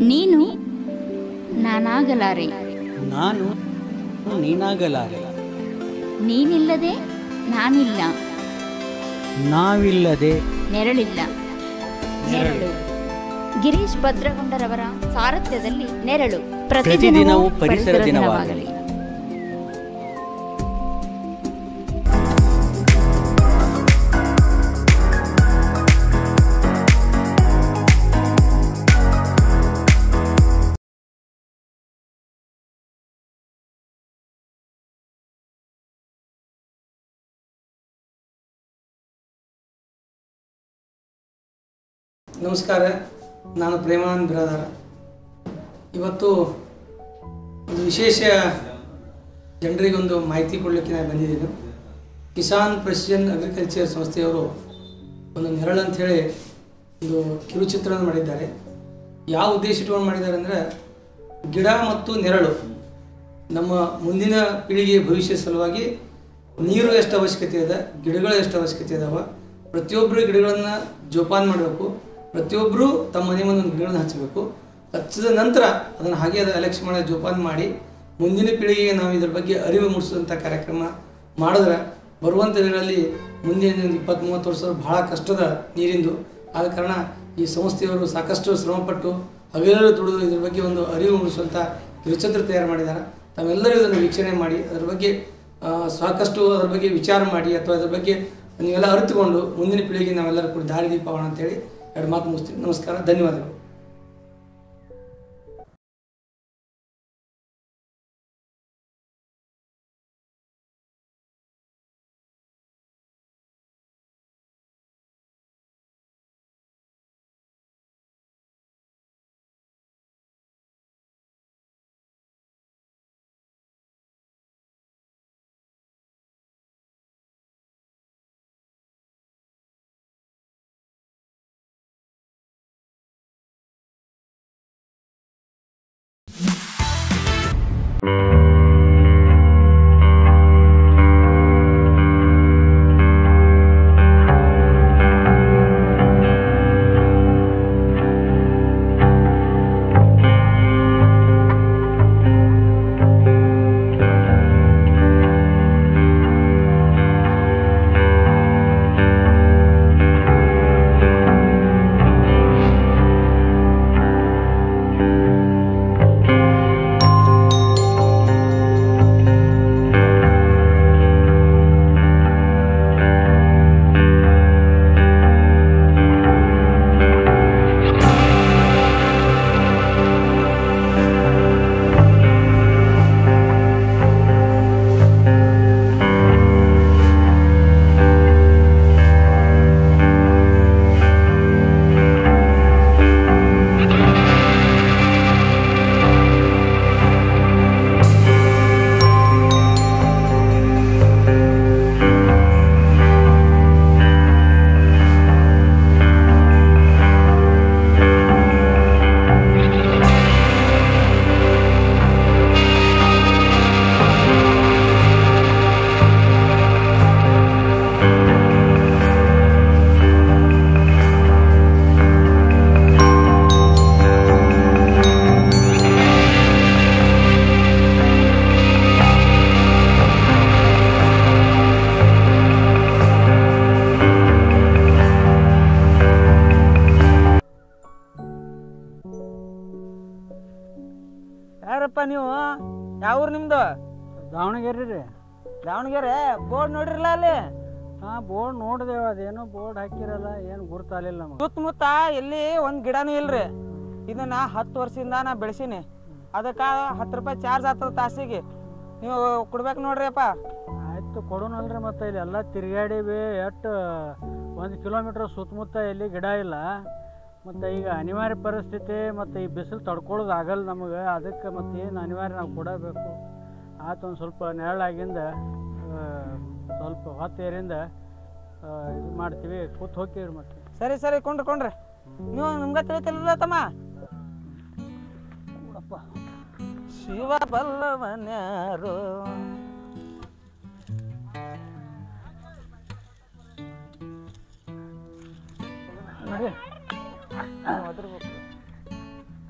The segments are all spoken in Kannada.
ನೀನು ನಾನಾಗಲಾರೆ, ನಾನು ನೀನಾಗಲಾರೆ. ನೀನಿಲ್ಲದೆ ನಾನಿಲ್ಲ, ನಾವಿಲ್ಲದೆ ನೆರಳಿಲ್ಲ. ನೆರಳು. ಗಿರೀಶ್ ಭದ್ರಗೊಂಡರವರ ಸಾರಥ್ಯದಲ್ಲಿ ನೆರಳು ಪ್ರತಿದಿನವೂ ಪರಿಸರ ದಿನವಾಗಲಿ. ನಮಸ್ಕಾರ, ನಾನು ಪ್ರೇಮಾನಂದ್ ಬಿರಾದಾರ. ಇವತ್ತು ಒಂದು ವಿಶೇಷ ಜನರಿಗೊಂದು ಮಾಹಿತಿ ಕೊಡಲಿಕ್ಕೆ ನಾನು ಬಂದಿದ್ದೀನಿ. ಕಿಸಾನ್ ಪ್ರೆಸಿಷನ್ ಅಗ್ರಿಕಲ್ಚರ್ ಸಂಸ್ಥೆಯವರು ಒಂದು ನೆರಳು ಅಂಥೇಳಿ ಒಂದು ಕಿರುಚಿತ್ರವನ್ನು ಮಾಡಿದ್ದಾರೆ. ಯಾವ ಉದ್ದೇಶ ಇಟ್ಕೊಂಡು ಮಾಡಿದ್ದಾರೆ ಅಂದರೆ, ಗಿಡ ಮತ್ತು ನೆರಳು ನಮ್ಮ ಮುಂದಿನ ಪೀಳಿಗೆಯ ಭವಿಷ್ಯ ಸಲುವಾಗಿ ನೀರು ಎಷ್ಟು ಅವಶ್ಯಕತೆ ಇದೆ, ಗಿಡಗಳು ಎಷ್ಟು ಅವಶ್ಯಕತೆ ಇದಾವೆ, ಪ್ರತಿಯೊಬ್ಬರು ಗಿಡಗಳನ್ನು ಜೋಪಾನ ಮಾಡಬೇಕು. ಪ್ರತಿಯೊಬ್ಬರು ತಮ್ಮ ಮನೆ ಮುಂದೆ ಒಂದು ಗಿಡಗಳನ್ನು ಹಚ್ಚಬೇಕು. ಹಚ್ಚಿದ ನಂತರ ಅದನ್ನು ಹಾಗೆ ಅಲಕ್ಷ್ಯ ಮಾಡಿ ಜೋಪಾನ ಮಾಡಿ ಮುಂದಿನ ಪೀಳಿಗೆಗೆ ನಾವು ಇದರ ಬಗ್ಗೆ ಅರಿವು ಮೂಡಿಸುವಂಥ ಕಾರ್ಯಕ್ರಮ ಮಾಡಿದ್ರೆ ಬರುವಂಥ ದಿನಗಳಲ್ಲಿ ಮುಂದಿನ 20-30 ವರ್ಷ ಭಾಳ ಕಷ್ಟದ ನೀರಿಂದು. ಆದ ಕಾರಣ ಈ ಸಂಸ್ಥೆಯವರು ಸಾಕಷ್ಟು ಶ್ರಮಪಟ್ಟು ಹಗಲು ದುಡಿದು ಇದ್ರ ಬಗ್ಗೆ ಒಂದು ಅರಿವು ಮೂಡಿಸುವಂಥ ಕಿರುಚಿತ್ರ ತಯಾರು ಮಾಡಿದ್ದಾರೆ. ತಾವೆಲ್ಲರೂ ಇದನ್ನು ವೀಕ್ಷಣೆ ಮಾಡಿ ಅದರ ಬಗ್ಗೆ ಸಾಕಷ್ಟು ಅದರ ಬಗ್ಗೆ ವಿಚಾರ ಮಾಡಿ ಅಥವಾ ಅದರ ಬಗ್ಗೆ ನೀವೆಲ್ಲ ಅರಿತುಕೊಂಡು ಮುಂದಿನ ಪೀಳಿಗೆಗೆ ನಾವೆಲ್ಲರೂ ಕೂಡ ದಾರಿದೀಪವಣ ಅಂತೇಳಿ ಎರಡು ಮಾತು ಮುಗಿಸ್ತೀನಿ. ನಮಸ್ಕಾರ, ಧನ್ಯವಾದಗಳು. ಯಾರಪ್ಪ ನೀವು? ಯಾವ ಊರು ನಿಮ್ದು? ದಾವಣಗೆರೆ ರೀ. ದಾವಣಗೆರೆ. ಬೋರ್ಡ್ ನೋಡಿರಲ್ಲ ಅಲ್ಲಿ? ಹಾಂ, ಬೋರ್ಡ್ ನೋಡಿದೆವು. ಅದೇನೋ ಬೋರ್ಡ್ ಹಾಕಿರಲ್ಲ, ಏನು ಗುರ್ತಾಲಿಲ್ಲ ನಮಗೆ. ಸುತ್ತಮುತ್ತ ಎಲ್ಲಿ ಒಂದು ಗಿಡನೂ ಇಲ್ರಿ. ಇದನ್ನ 10 ವರ್ಷದಿಂದ ನಾ ಬೆಳೆಸೀನಿ. ಅದಕ್ಕೆ 10 ರೂಪಾಯಿ ಚಾರ್ಜ್ ಆಗ್ತದ ತಾಸಿಗೆ. ನೀವು ಕೊಡ್ಬೇಕು ನೋಡ್ರಿ ಅಪ್ಪ. ಆಯ್ತು, ಕೊಡೋನಲ್ರಿ. ಮತ್ತು ಇಲ್ಲಿ ಎಲ್ಲ ತಿರುಗಾಡಿವಿ. ಎಷ್ಟು 1 ಕಿಲೋಮೀಟ್ರ್ ಸುತ್ತಮುತ್ತ ಎಲ್ಲಿ ಗಿಡ ಇಲ್ಲ. ಮತ್ತು ಈಗ ಅನಿವಾರ್ಯ ಪರಿಸ್ಥಿತಿ, ಮತ್ತು ಈ ಬಿಸಿಲು ತಡ್ಕೊಳ್ಳೋದು ಆಗಲ್ಲ ನಮಗೆ. ಅದಕ್ಕೆ ಮತ್ತು ಏನು ಅನಿವಾರ್ಯ ನಾವು ಕೊಡಬೇಕು. ಆಯ್ತು, ಒಂದು ಸ್ವಲ್ಪ ನೆರಳಾಗಿಂದ ಸ್ವಲ್ಪ ಹೊತ್ತೇರಿಂದ ಇದು ಮಾಡ್ತೀವಿ, ಕೂತ್ ಹೋಗ್ತೀವಿ. ಮತ್ತೆ ಸರಿ ಸರಿ, ಕೊಂಡ್ರಿ. ನೀವು ನಿಮ್ಗೆ ತಿಳಿತಿಲ್ಲ ತಮ್ಮ? ಶಿವ ಬಲ್ಲವನ್ಯಾರು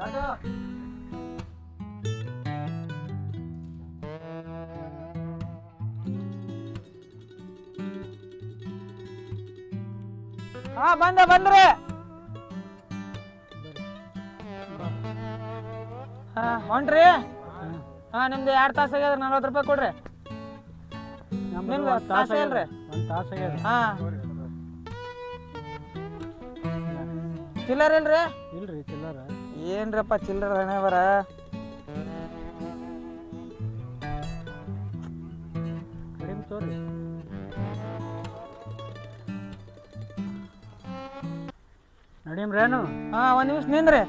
ಹಾ ಬಂದ್ರಿ. ಹಾ ಹೊಂಟ್ರಿ. ಹಾ ನಿಮ್ದು 2 ತಾಸು ಆಗ್ಯದ, 40 ರೂಪಾಯಿ ಕೊಡ್ರಿ. ನಿಮ್ದು ತಾಸು ಇಲ್ರಿ? 1 ತಾಸು ಆಗ್ಯದ. ಹಾ ಚಿಲ್ಲರ್ ಇಲ್ರಿ? ಇಲ್ರಿ ಚಿಲ್ಲರ. ಏನ್ರಪ್ಪ ಚಿಲ್ಲರ್ ಹಣೆ ಬರ. ಕಡಿಮೆ ತೋರಿ. ನಡೀಮ್ರೇನು? ಹಾ 1 ನಿಮಿಷ ನಿಂದ್ರಿ.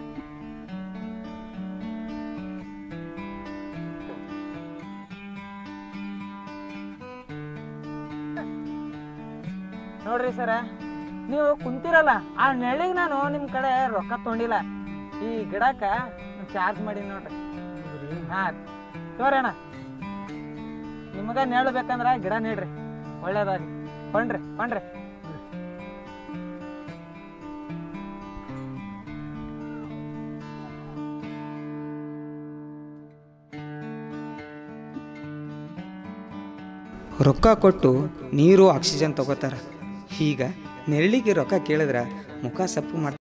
ನೋಡ್ರಿ ಸರ, ನೀವು ಕುಂತಿರಲ್ಲ ಆ ನೆಳಿಗೆ ನಾನು ನಿಮ್ ಕಡೆ ರೊಕ್ಕ ತೊಗೊಂಡಿಲ್ಲ. ಈ ಗಿಡಕ್ಕ ಚಾರ್ಜ್ ಮಾಡಿ ನೋಡ್ರಿ. ಹಾ ತೋರಿ ಅಣ್ಣ, ನಿಮಗ ನೆರಳು ಬೇಕಂದ್ರ ಗಿಡ ನೀಡ್ರಿ, ಒಳ್ಳೇದಾಗಿ. ಕೊಂಡ್ರಿ. ರೊಕ್ಕ ಕೊಟ್ಟು ನೀರು ಆಕ್ಸಿಜನ್ ತಗೋತಾರ. ಈಗ ನೆರಳಿಗೆ ರೊಕ್ಕ ಕೇಳಿದ್ರೆ ಮುಖ ಸಪ್ಪು ಮಾಡ್ತಾರೆ.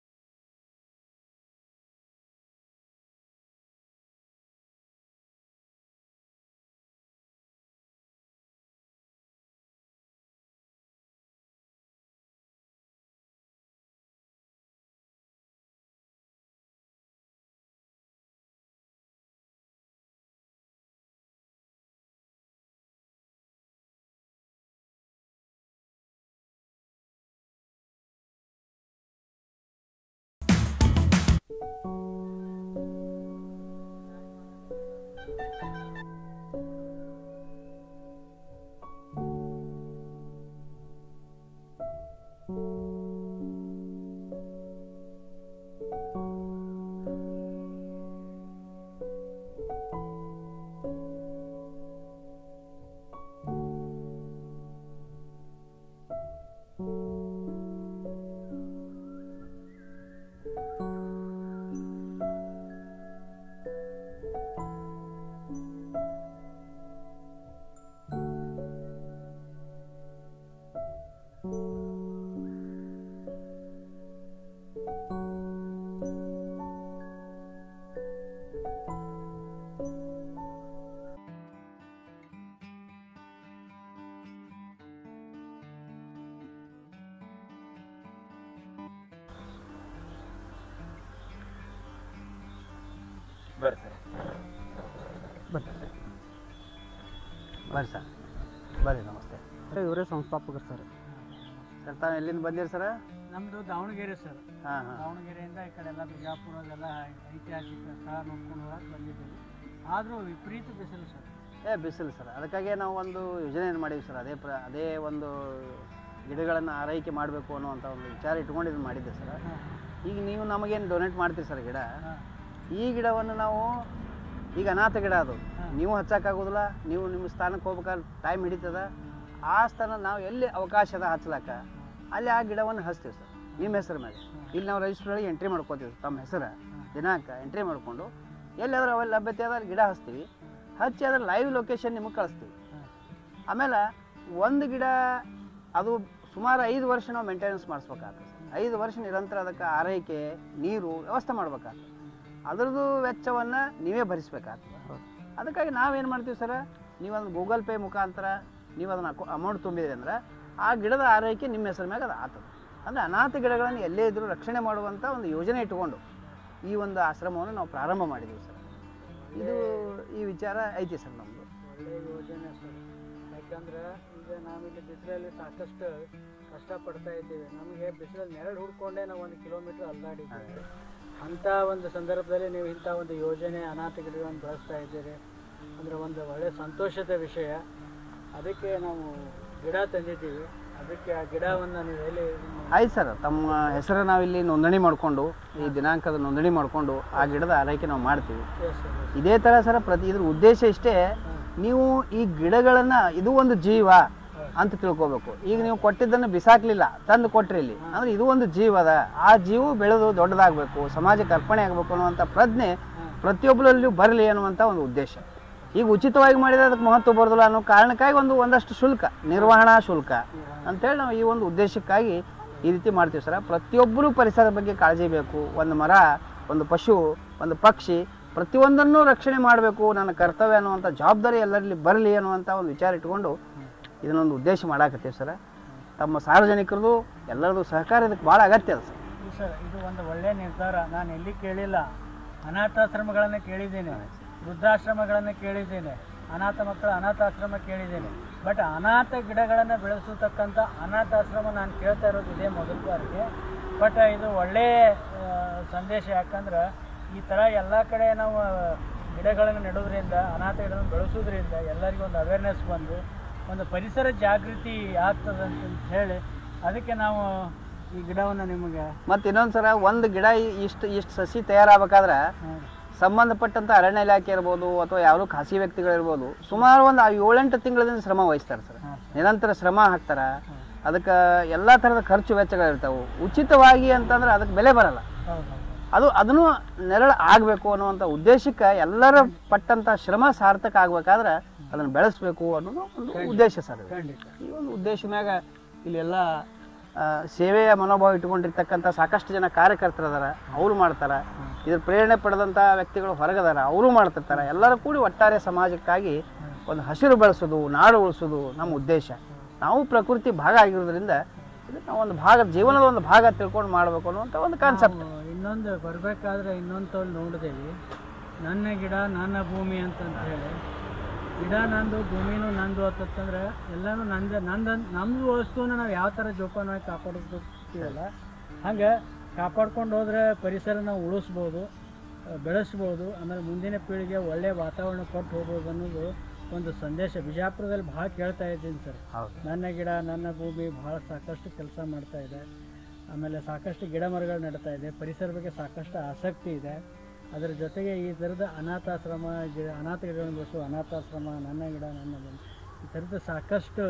ಬರ್ರಿ ಸರ್, ಬರ್ರಿ. ನಮಸ್ತೆ. ಇವರೇ ಸಂಸ್ಥಾಪಕರು ಸರ್. ಸರ್ ತಾವು ಎಲ್ಲಿಂದ ಬಂದಿರಿ ಸರ್? ನಮ್ಮದು ದಾವಣಗೆರೆ ಸರ್. ಹಾಂ ದಾವಣಗೆರೆಯಿಂದ ಈ ಕಡೆ ಎಲ್ಲ ಬಿಜಾಪುರದೆಲ್ಲ ಐತಿಹಾಸಿಕ ಸ್ಥಳ ನೋಡ್ಕೊಂಡು ಹೋಗಕ್ಕೆ ಬಂದಿದ್ದೀವಿ. ಆದರೂ ವಿಪರೀತ ಬಿಸಿಲು ಸರ್. ಬಿಸಿಲು ಸರ್. ಅದಕ್ಕಾಗಿ ನಾವು ಒಂದು ಯೋಜನೆಯನ್ನು ಮಾಡೀವಿ ಸರ್. ಅದೇ ಒಂದು ಗಿಡಗಳನ್ನು ಆರೈಕೆ ಮಾಡಬೇಕು ಅನ್ನುವಂಥ ಒಂದು ವಿಚಾರ ಇಟ್ಕೊಂಡು ಇದನ್ನು ಮಾಡಿದ್ದೆ ಸರ್. ಈಗ ನೀವು ನಮಗೇನು ಡೊನೇಟ್ ಮಾಡ್ತೀರಿ ಸರ್ ಗಿಡ, ಈ ಗಿಡವನ್ನು ನಾವು ಈಗ ಅನಾಥ ಗಿಡ ಅದು ನೀವು ಹಚ್ಚೋಕ್ಕಾಗೋದಿಲ್ಲ. ನೀವು ನಿಮ್ಮ ಸ್ಥಾನಕ್ಕೆ ಹೋಗ್ಬೇಕಾದ್ರೆ ಟೈಮ್ ಹಿಡಿತದ. ಆ ಸ್ಥಾನ ನಾವು ಎಲ್ಲಿ ಅವಕಾಶ ಅದ ಹಚ್ಲಾಕ ಅಲ್ಲಿ ಆ ಗಿಡವನ್ನು ಹಚ್ತೀವಿ ಸರ್, ನಿಮ್ಮ ಹೆಸರು ಮೇಲೆ. ಇಲ್ಲಿ ನಾವು ರಿಜಿಸ್ಟ್ರೊಳಗೆ ಎಂಟ್ರಿ ಮಾಡ್ಕೋತೀವಿ ತಮ್ಮ ಹೆಸರು, ದಿನಾಂಕ ಎಂಟ್ರಿ ಮಾಡಿಕೊಂಡು ಎಲ್ಲಾದ್ರೂ ಅವೆಲ್ಲ ಲಭ್ಯತೆ ಆದ್ರೆ ಗಿಡ ಹಚ್ತೀವಿ. ಹಚ್ಚಿ ಅದ್ರ ಲೈವ್ ಲೊಕೇಶನ್ ನಿಮಗೆ ಕಳಿಸ್ತೀವಿ. ಆಮೇಲೆ ಒಂದು ಗಿಡ ಅದು ಸುಮಾರು 5 ವರ್ಷ ನಾವು ಮೇಂಟೆನೆನ್ಸ್ ಮಾಡಿಸ್ಬೇಕಾಗ್ತದೆ ಸರ್. 5 ವರ್ಷ ನಿರಂತರ ಅದಕ್ಕೆ ಆರೈಕೆ, ನೀರು ವ್ಯವಸ್ಥೆ ಮಾಡ್ಬೇಕಾಗ್ತದೆ. ಅದರದ್ದು ವೆಚ್ಚವನ್ನು ನೀವೇ ಭರಿಸ್ಬೇಕಾಗ್ತದೆ. ಅದಕ್ಕಾಗಿ ನಾವೇನು ಮಾಡ್ತೀವಿ ಸರ್, ನೀವೊಂದು ಗೂಗಲ್ ಪೇ ಮುಖಾಂತರ ನೀವು ಅದನ್ನು ಅಮೌಂಟ್ ತುಂಬಿದ್ರಿ ಅಂದ್ರೆ ಆ ಗಿಡದ ಆರೈಕೆ ನಿಮ್ಮ ಹೆಸರು ಮ್ಯಾಗ ಅದು ಆಗ್ತದೆ. ಅಂದರೆ ಅನಾಥ ಗಿಡಗಳನ್ನು ಎಲ್ಲೇ ಇದ್ದರೂ ರಕ್ಷಣೆ ಮಾಡುವಂಥ ಒಂದು ಯೋಜನೆ ಇಟ್ಟುಕೊಂಡು ಈ ಒಂದು ಆಶ್ರಮವನ್ನು ನಾವು ಪ್ರಾರಂಭ ಮಾಡಿದ್ದೀವಿ ಸರ್. ಇದು ಈ ವಿಚಾರ ಐತಿ ಸರ್ ನಮ್ಮದು. ಒಳ್ಳೆಯ ಯೋಜನೆ ಸರ್. ಯಾಕಂದ್ರೆ ಈಗ ನಾವಿಲ್ಲಿ ಬಿಸಿಲಲ್ಲಿ ಸಾಕಷ್ಟು ಕಷ್ಟಪಡ್ತಾ ಇದ್ದೀವಿ. ನಮಗೆ ಬಿಸಿಲಲ್ಲಿ ನೆರಳು ಹುಡ್ಕೊಂಡೇ ನಾವು 1 ಕಿಲೋಮೀಟ್ರ್ ಅಲ್ಲಾಡಿದ್ದೀವಿ. ಅಂಥ ಒಂದು ಸಂದರ್ಭದಲ್ಲಿ ನೀವು ಇಂಥ ಒಂದು ಯೋಜನೆ ಅನಾಥ ಗಿಡಗಳನ್ನು ಬಳಸ್ತಾ ಇದ್ದೀರಿ ಅಂದರೆ ಒಂದು ಒಳ್ಳೆಯ ಸಂತೋಷದ ವಿಷಯ. ಅದಕ್ಕೆ ನಾವು ಗಿಡ ತಂದಿದ್ದೀವಿ. ಅದಕ್ಕೆ ಆ ಗಿಡವನ್ನು ನೀವು ಎಲ್ಲಿ ಆಯ್ತು ಸರ್, ತಮ್ಮ ಹೆಸರು ನಾವಿಲ್ಲಿ ನೋಂದಣಿ ಮಾಡಿಕೊಂಡು ಈ ದಿನಾಂಕದ ನೋಂದಣಿ ಮಾಡಿಕೊಂಡು ಆ ಗಿಡದ ಆರೈಕೆ ನಾವು ಮಾಡ್ತೀವಿ. ಇದೇ ಥರ ಸರ್ ಇದ್ರ ಉದ್ದೇಶ ಇಷ್ಟೇ, ನೀವು ಈ ಗಿಡಗಳನ್ನು ಇದು ಒಂದು ಜೀವ ಅಂತ ತಿಳ್ಕೊಬೇಕು. ಈಗ ನೀವು ಕೊಟ್ಟಿದ್ದನ್ನು ಬಿಸಾಕಲಿಲ್ಲ, ತಂದು ಕೊಟ್ರಿ ಇಲ್ಲಿ ಅಂದರೆ ಇದು ಒಂದು ಜೀವ ಅದ, ಆ ಜೀವ ಬೆಳೆದು ದೊಡ್ಡದಾಗಬೇಕು, ಸಮಾಜಕ್ಕೆ ಅರ್ಪಣೆ ಆಗಬೇಕು ಅನ್ನುವಂಥ ಪ್ರಜ್ಞೆ ಪ್ರತಿಯೊಬ್ಬರಲ್ಲಿಯೂ ಬರಲಿ ಅನ್ನುವಂಥ ಒಂದು ಉದ್ದೇಶ. ಈಗ ಉಚಿತವಾಗಿ ಮಾಡಿದರೆ ಅದಕ್ಕೆ ಮಹತ್ವ ಬರೋದಿಲ್ಲ ಅನ್ನೋ ಕಾರಣಕ್ಕಾಗಿ ಒಂದಷ್ಟು ಶುಲ್ಕ, ನಿರ್ವಹಣಾ ಶುಲ್ಕ ಅಂತೇಳಿ ನಾವು ಈ ಒಂದು ಉದ್ದೇಶಕ್ಕಾಗಿ ಈ ರೀತಿ ಮಾಡ್ತೀವಿ ಸರ್. ಪ್ರತಿಯೊಬ್ಬರೂ ಪರಿಸರದ ಬಗ್ಗೆ ಕಾಳಜಿ ಬೇಕು. ಒಂದು ಮರ, ಒಂದು ಪಶು, ಒಂದು ಪಕ್ಷಿ, ಪ್ರತಿಯೊಂದನ್ನು ರಕ್ಷಣೆ ಮಾಡಬೇಕು, ನನ್ನ ಕರ್ತವ್ಯ ಅನ್ನುವಂಥ ಜವಾಬ್ದಾರಿ ಎಲ್ಲರಲ್ಲಿ ಬರಲಿ ಅನ್ನುವಂಥ ಒಂದು ವಿಚಾರ ಇಟ್ಕೊಂಡು ಇದನ್ನೊಂದು ಉದ್ದೇಶ ಮಾಡಾಕತ್ತೀವಿ ಸರ್. ತಮ್ಮ ಸಾರ್ವಜನಿಕರದು ಎಲ್ಲರದು ಸಹಕಾರ ಇದಕ್ಕೆ ಭಾಳ ಅಗತ್ಯ ಅದ ಸರ್. ಸರ್ ಇದು ಒಂದು ಒಳ್ಳೆಯ ನಿರ್ಧಾರ. ನಾನು ಎಲ್ಲಿ ಕೇಳಿಲ್ಲ. ಅನಾಥಾಶ್ರಮಗಳನ್ನು ಕೇಳಿದ್ದೇನೆ, ವೃದ್ಧಾಶ್ರಮಗಳನ್ನು ಕೇಳಿದ್ದೇನೆ, ಅನಾಥ ಮಕ್ಕಳ ಅನಾಥಾಶ್ರಮ ಕೇಳಿದ್ದೇನೆ. ಬಟ್ ಅನಾಥ ಗಿಡಗಳನ್ನು ಬೆಳೆಸತಕ್ಕಂಥ ಅನಾಥಾಶ್ರಮ ನಾನು ಕೇಳ್ತಾ ಇರೋದು ಇದೇ ಮೊದಲ ಬಾರಿಗೆ. ಬಟ್ ಇದು ಒಳ್ಳೆಯ ಸಂದೇಶ. ಯಾಕಂದ್ರೆ ಈ ಥರ ಎಲ್ಲ ಕಡೆ ನಾವು ಗಿಡಗಳನ್ನು ನೆಡೋದ್ರಿಂದ, ಅನಾಥ ಗಿಡಗಳನ್ನು ಬೆಳೆಸೋದ್ರಿಂದ ಎಲ್ಲರಿಗೂ ಒಂದು ಅವೇರ್ನೆಸ್ ಬಂದು ಒಂದು ಪರಿಸರ ಜಾಗೃತಿ ಆಗ್ತದೆ ಅಂತ ಹೇಳಿ ಅದಕ್ಕೆ ನಾವು ಈ ಗಿಡವನ್ನು ನಿಮಗೆ ಮತ್ತು ಇನ್ನೊಂದು ಸರ ಒಂದು ಗಿಡ ಇಷ್ಟು ಸಸಿ ತಯಾರಾಗಬೇಕಾದ್ರೆ ಸಂಬಂಧಪಟ್ಟಂಥ ಅರಣ್ಯ ಇಲಾಖೆ ಇರ್ಬೋದು ಅಥವಾ ಯಾರು ಖಾಸಗಿ ವ್ಯಕ್ತಿಗಳಿರ್ಬೋದು ಸುಮಾರು ಒಂದು 7-8 ತಿಂಗಳಿಂದ ಶ್ರಮ ವಹಿಸ್ತಾರೆ ಸರ್. ನಿರಂತರ ಶ್ರಮ ಹಾಕ್ತಾರೆ. ಅದಕ್ಕೆ ಎಲ್ಲ ಥರದ ಖರ್ಚು ವೆಚ್ಚಗಳಿರ್ತಾವೆ. ಉಚಿತವಾಗಿ ಅಂತಂದ್ರೆ ಅದಕ್ಕೆ ಬೆಲೆ ಬರಲ್ಲ. ಅದನ್ನು ನೆರಳು ಆಗಬೇಕು ಅನ್ನುವಂಥ ಉದ್ದೇಶಕ್ಕೆ ಎಲ್ಲರ ಪಟ್ಟಂಥ ಶ್ರಮ ಸಾರ್ಥಕ ಆಗ್ಬೇಕಾದ್ರೆ ಅದನ್ನು ಬೆಳೆಸಬೇಕು ಅನ್ನೋದು ಒಂದು ಉದ್ದೇಶ ಸರ್. ಈ ಒಂದು ಉದ್ದೇಶ ಮ್ಯಾಗ ಇಲ್ಲೆಲ್ಲ ಸೇವೆಯ ಮನೋಭಾವ ಇಟ್ಕೊಂಡಿರ್ತಕ್ಕಂಥ ಸಾಕಷ್ಟು ಜನ ಕಾರ್ಯಕರ್ತರದಾರ, ಅವರು ಮಾಡ್ತಾರೆ. ಇದ್ರ ಪ್ರೇರಣೆ ಪಡೆದಂಥ ವ್ಯಕ್ತಿಗಳು ಹೊರಗದಾರ, ಅವರು ಮಾಡ್ತಿರ್ತಾರೆ. ಎಲ್ಲರೂ ಕೂಡಿ ಒಟ್ಟಾರೆ ಸಮಾಜಕ್ಕಾಗಿ ಒಂದು ಹಸಿರು ಬೆಳೆಸೋದು, ನಾಡು ಉಳಿಸೋದು ನಮ್ಮ ಉದ್ದೇಶ. ನಾವು ಪ್ರಕೃತಿ ಭಾಗ ಆಗಿರೋದ್ರಿಂದ ಇದಕ್ಕೆ ನಾವು ಒಂದು ಭಾಗ, ಜೀವನದ ಒಂದು ಭಾಗ ತಿಳ್ಕೊಂಡು ಮಾಡಬೇಕು ಅನ್ನುವಂಥ ಒಂದು ಕಾನ್ಸೆಪ್ಟ್. ಇನ್ನೊಂದು ಬರಬೇಕಾದ್ರೆ ಇನ್ನೊಂದು ತೋಲ್ ನೋಡಿದೇವಿ, ನನ್ನ ಗಿಡ ನನ್ನ ಭೂಮಿ ಅಂತಂತ ಹೇಳಿ. ಗಿಡ ನಂದು, ಭೂಮಿನೂ ನಂದು ಅಂತಂದ್ರೆ ಎಲ್ಲನೂ ನಮ್ಮದು ವಸ್ತುವನ್ನ ನಾವು ಯಾವ ಥರ ಜೋಪಾನವಾಗಿ ಕಾಪಾಡ್ಕೊತೀವಲ್ಲ ಹಂಗೆ ಕಾಪಾಡ್ಕೊಂಡು ಹೋದ್ರೆ ಪರಿಸರ ನಾವು ಉಳಿಸ್ಬೋದು, ಬೆಳೆಸ್ಬೋದು. ಆಮೇಲೆ ಮುಂದಿನ ಪೀಳಿಗೆ ಒಳ್ಳೆಯ ವಾತಾವರಣ ಕೊಟ್ಟು ಹೋಗ್ಬೋದು ಅನ್ನೋದು ಒಂದು ಸಂದೇಶ. ಬಿಜಾಪುರದಲ್ಲಿ ಭಾಳ ಕೇಳ್ತಾ ಇದ್ದೀನಿ ಸರ್. ನನ್ನ ಗಿಡ ನನ್ನ ಭೂಮಿ ಭಾಳ ಸಾಕಷ್ಟು ಕೆಲಸ ಮಾಡ್ತಾ ಇದೆ. ಆಮೇಲೆ ಸಾಕಷ್ಟು ಗಿಡ ಮರಗಳು ನೆಡ್ತಾ ಇದೆ. ಪರಿಸರ ಬಗ್ಗೆ ಸಾಕಷ್ಟು ಆಸಕ್ತಿ ಇದೆ. ಅದರ ಜೊತೆಗೆ ಈ ಥರದ ಅನಾಥಾಶ್ರಮ, ಅನಾಥ ಗಿಡಗಳನ್ನು ಬೆಳೆಸೋ ಅನಾಥಾಶ್ರಮ, ನನ್ನ ಗಿಡ ನನ್ನ ಭೂಮಿ, ಈ ಥರದ್ದು ಸಾಕಷ್ಟು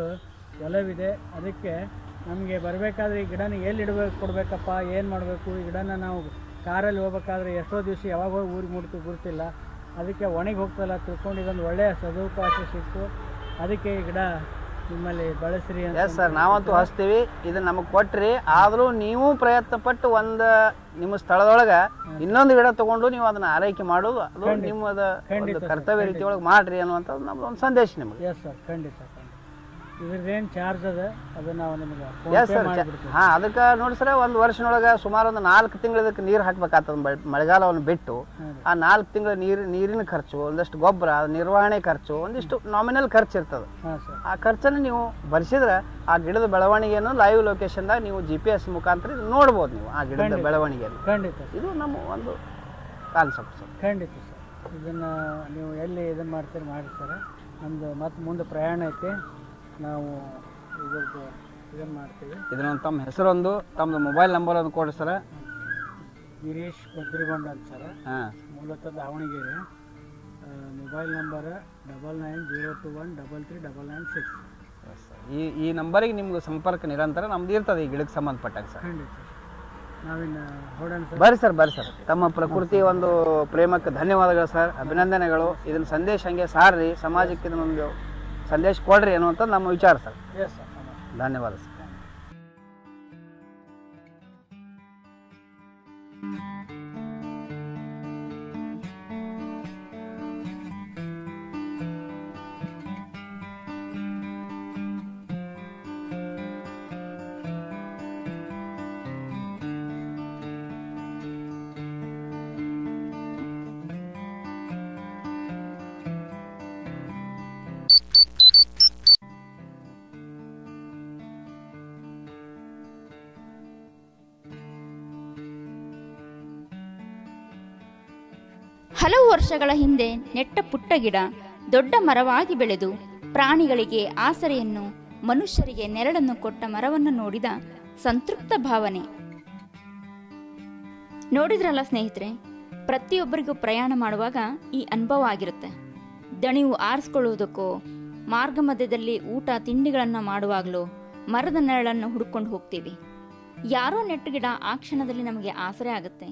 ಒಲವಿದೆ. ಅದಕ್ಕೆ ನಮಗೆ ಬರಬೇಕಾದ್ರೆ ಈ ಗಿಡನ ಎಲ್ಲಿ ಕೊಡಬೇಕಪ್ಪ, ಏನು ಮಾಡಬೇಕು, ಈ ಗಿಡನ ನಾವು ಕಾರಲ್ಲಿ ಹೋಗ್ಬೇಕಾದ್ರೆ ಎಷ್ಟೋ ದಿವಸ ಯಾವಾಗ ಹೋಗಿ ಊರಿಗೆ ಮುಟ್ತು ಗುರ್ತಿಲ್ಲ. ಅದಕ್ಕೆ ಒಣಗಿ ಹೋಗ್ತಲ್ಲ ತಿಳ್ಕೊಂಡು ಇದೊಂದು ಒಳ್ಳೆಯ ಸದುವಕಾಶ ಸಿಕ್ತು. ಅದಕ್ಕೆ ಈ ಗಿಡ ನಿಮ್ಮಲ್ಲಿ ಬಳಸ್ರಿ ಅಂತ. ಎಸ್ ಸರ್, ನಾವಂತೂ ಹಚ್ತೀವಿ. ಇದನ್ನ ನಮಗೆ ಕೊಟ್ರಿ. ಆದರೂ ನೀವು ಪ್ರಯತ್ನ ಪಟ್ಟು ಒಂದು ನಿಮ್ಮ ಸ್ಥಳದೊಳಗೆ ಇನ್ನೊಂದು ಗಿಡ ತಗೊಂಡು ನೀವು ಅದನ್ನ ಆರೈಕೆ ಮಾಡೋದು ಅದು ನಿಮ್ಮದ ಕರ್ತವ್ಯ ರೀತಿ ಒಳಗೆ ಮಾಡ್ರಿ ಅನ್ನುವಂಥದ್ದು ನಮ್ದು ಒಂದು ಸಂದೇಶ ನಿಮಗೆ. ಎಸ್ ಸರ್, ಖಂಡಿತ. ಇದ್ರದ್ದೇನು ಚಾರ್ಜ್ ಅದ ಅದು ನಾವು ನಿಮಗೆ ಎಸ್ ಸರ್. ಹಾಂ, ಅದಕ್ಕೆ ನೋಡಿ ಸರ್, ಒಂದು ವರ್ಷನೊಳಗೆ ಸುಮಾರು ಒಂದು 4 ತಿಂಗಳು ಇದಕ್ಕೆ ನೀರು ಹಾಕ್ಬೇಕಾಗ್ತದೆ. ಮಳೆಗಾಲವನ್ನು ಬಿಟ್ಟು ಆ 4 ತಿಂಗಳ ನೀರಿನ ಖರ್ಚು, ಒಂದಷ್ಟು ಗೊಬ್ಬರ, ನಿರ್ವಹಣೆ ಖರ್ಚು, ಒಂದಿಷ್ಟು ನಾಮಿನಲ್ ಖರ್ಚು ಇರ್ತದೆ. ಆ ಖರ್ಚನ್ನು ನೀವು ಭರಿಸಿದ್ರೆ ಆ ಗಿಡದ ಬೆಳವಣಿಗೆಯನ್ನು ಲೈವ್ ಲೊಕೇಶನ್ದಾಗ ನೀವು GPS ಮುಖಾಂತರ ನೋಡ್ಬೋದು. ನೀವು ಆ ಗಿಡದ ಬೆಳವಣಿಗೆಯನ್ನು. ಖಂಡಿತ ಇದು ನಮ್ಮ ಒಂದು ಕಾನ್ಸೆಪ್ಟ್ ಸರ್. ಖಂಡಿತ ಸರ್. ಇದನ್ನು ನೀವು ಎಲ್ಲಿ ಇದನ್ನು ಮಾಡ್ತೀರಿ ಮಾಡಿ ಸರ್. ನಮ್ಮದು ಮತ್ತೆ ಮುಂದೆ ಪ್ರಯಾಣ ಐತಿ, ನಾವು ಇದನ್ನು ಮಾಡ್ತೀವಿ. ಇದನ್ನೊಂದು ತಮ್ಮ ಹೆಸರೊಂದು, ತಮ್ಮದು ಮೊಬೈಲ್ ನಂಬರ್ ಒಂದು ಕೊಡಿ ಸರ್. ಗಿರೀಶ್ ಬದ್ರಿಗೊಂಡ ಅಂತ ಸರ್. ಹಾಂ, ಮೂಲತಃ ದಾವಣಗೆರೆ. Mobile number 9902133996. ಈ ನಂಬರಿಗೆ ನಿಮ್ಗೆ ಸಂಪರ್ಕ ನಿರಂತರ ನಮ್ದು ಇರ್ತದೆ ಈ ಗಿಡಕ್ಕೆ ಸಂಬಂಧಪಟ್ಟಾಗ ಸರ್. ಖಂಡಿತ ನಾವಿನ್ನು ಹೊರಡೋಣ ಸರ್. ಬರ್ರಿ ಸರ್. ತಮ್ಮ ಪ್ರಕೃತಿ ಒಂದು ಪ್ರೇಮಕ್ಕೆ ಧನ್ಯವಾದಗಳು ಸರ್, ಅಭಿನಂದನೆಗಳು. ಇದನ್ನ ಸಂದೇಶ ಹಂಗೆ ಸಾರ್ರಿ, ಸಮಾಜಕ್ಕೆ ಇದನ್ನೊಂದು ಸಂದೇಶ ಕೊಡ್ರಿ ಅನ್ನುವಂಥದ್ದು ನಮ್ಮ ವಿಚಾರ ಸರ್. ಎಸ್ ಸರ್, ಧನ್ಯವಾದ ಸರ್. ಹಲವು ವರ್ಷಗಳ ಹಿಂದೆ ನೆಟ್ಟ ಪುಟ್ಟ ಗಿಡ ದೊಡ್ಡ ಮರವಾಗಿ ಬೆಳೆದು ಪ್ರಾಣಿಗಳಿಗೆ ಆಸರೆಯನ್ನು, ಮನುಷ್ಯರಿಗೆ ನೆರಳನ್ನು ಕೊಟ್ಟ ಮರವನ್ನು ನೋಡಿದ ಸಂತೃಪ್ತ ಭಾವನೆ. ನೋಡಿದ್ರಲ್ಲ ಸ್ನೇಹಿತರೆ, ಪ್ರತಿಯೊಬ್ಬರಿಗೂ ಪ್ರಯಾಣ ಮಾಡುವಾಗ ಈ ಅನುಭವ ಆಗಿರುತ್ತೆ. ದಣಿವು ಆರಿಸ್ಕೊಳ್ಳುವುದಕ್ಕೋ ಮಾರ್ಗ ಮಧ್ಯದಲ್ಲಿ ಊಟ ತಿಂಡಿಗಳನ್ನು ಮಾಡುವಾಗಲೂ ಮರದ ನೆರಳನ್ನು ಹುಡುಕೊಂಡು ಹೋಗ್ತೀವಿ. ಯಾರೋ ನೆಟ್ಟ ಗಿಡ ಆ ಕ್ಷಣದಲ್ಲಿ ನಮಗೆ ಆಸರೆ ಆಗುತ್ತೆ.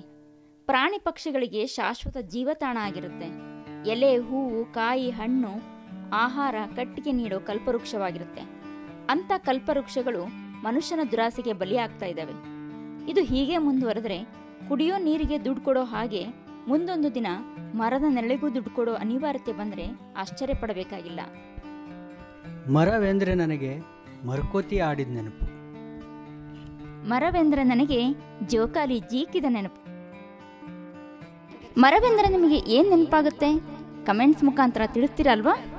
ಪ್ರಾಣಿ ಪಕ್ಷಿಗಳಿಗೆ ಶಾಶ್ವತ ಜೀವತಾಣ ಆಗಿರುತ್ತೆ. ಎಲೆ, ಹೂವು, ಕಾಯಿ, ಹಣ್ಣು, ಆಹಾರ, ಕಟ್ಟಿಗೆ ನೀಡೋ ಕಲ್ಪವೃಕ್ಷವಾಗಿರುತ್ತೆ. ಅಂಥ ಕಲ್ಪವೃಕ್ಷಗಳು ಮನುಷ್ಯನ ದುರಾಸೆಗೆ ಬಲಿಯಾಗ್ತಾ ಇದ್ದಾವೆ. ಇದು ಹೀಗೆ ಮುಂದುವರೆದರೆ ಕುಡಿಯೋ ನೀರಿಗೆ ದುಡ್ಡು ಕೊಡೋ ಹಾಗೆ ಮುಂದೊಂದು ದಿನ ಮರದ ನೆರಳಿಗೂ ದುಡ್ಡು ಕೊಡೋ ಅನಿವಾರ್ಯತೆ ಬಂದರೆ ಆಶ್ಚರ್ಯ ಪಡಬೇಕಾಗಿಲ್ಲ. ಮರವೆಂದರೆ ನನಗೆ ಮರಕೋತಿ ಆಡಿದ ನೆನಪು. ಮರವೆಂದರೆ ನನಗೆ ಜೋಕಾಲಿ ಜೀಕಿದ ನೆನಪು. ಮರವೆಂದರೆ ನಿಮಗೆ ಏನು ನೆನಪಾಗುತ್ತೆ? ಕಮೆಂಟ್ಸ್ ಮುಖಾಂತರ ತಿಳಿಸ್ತೀರಲ್ವಾ?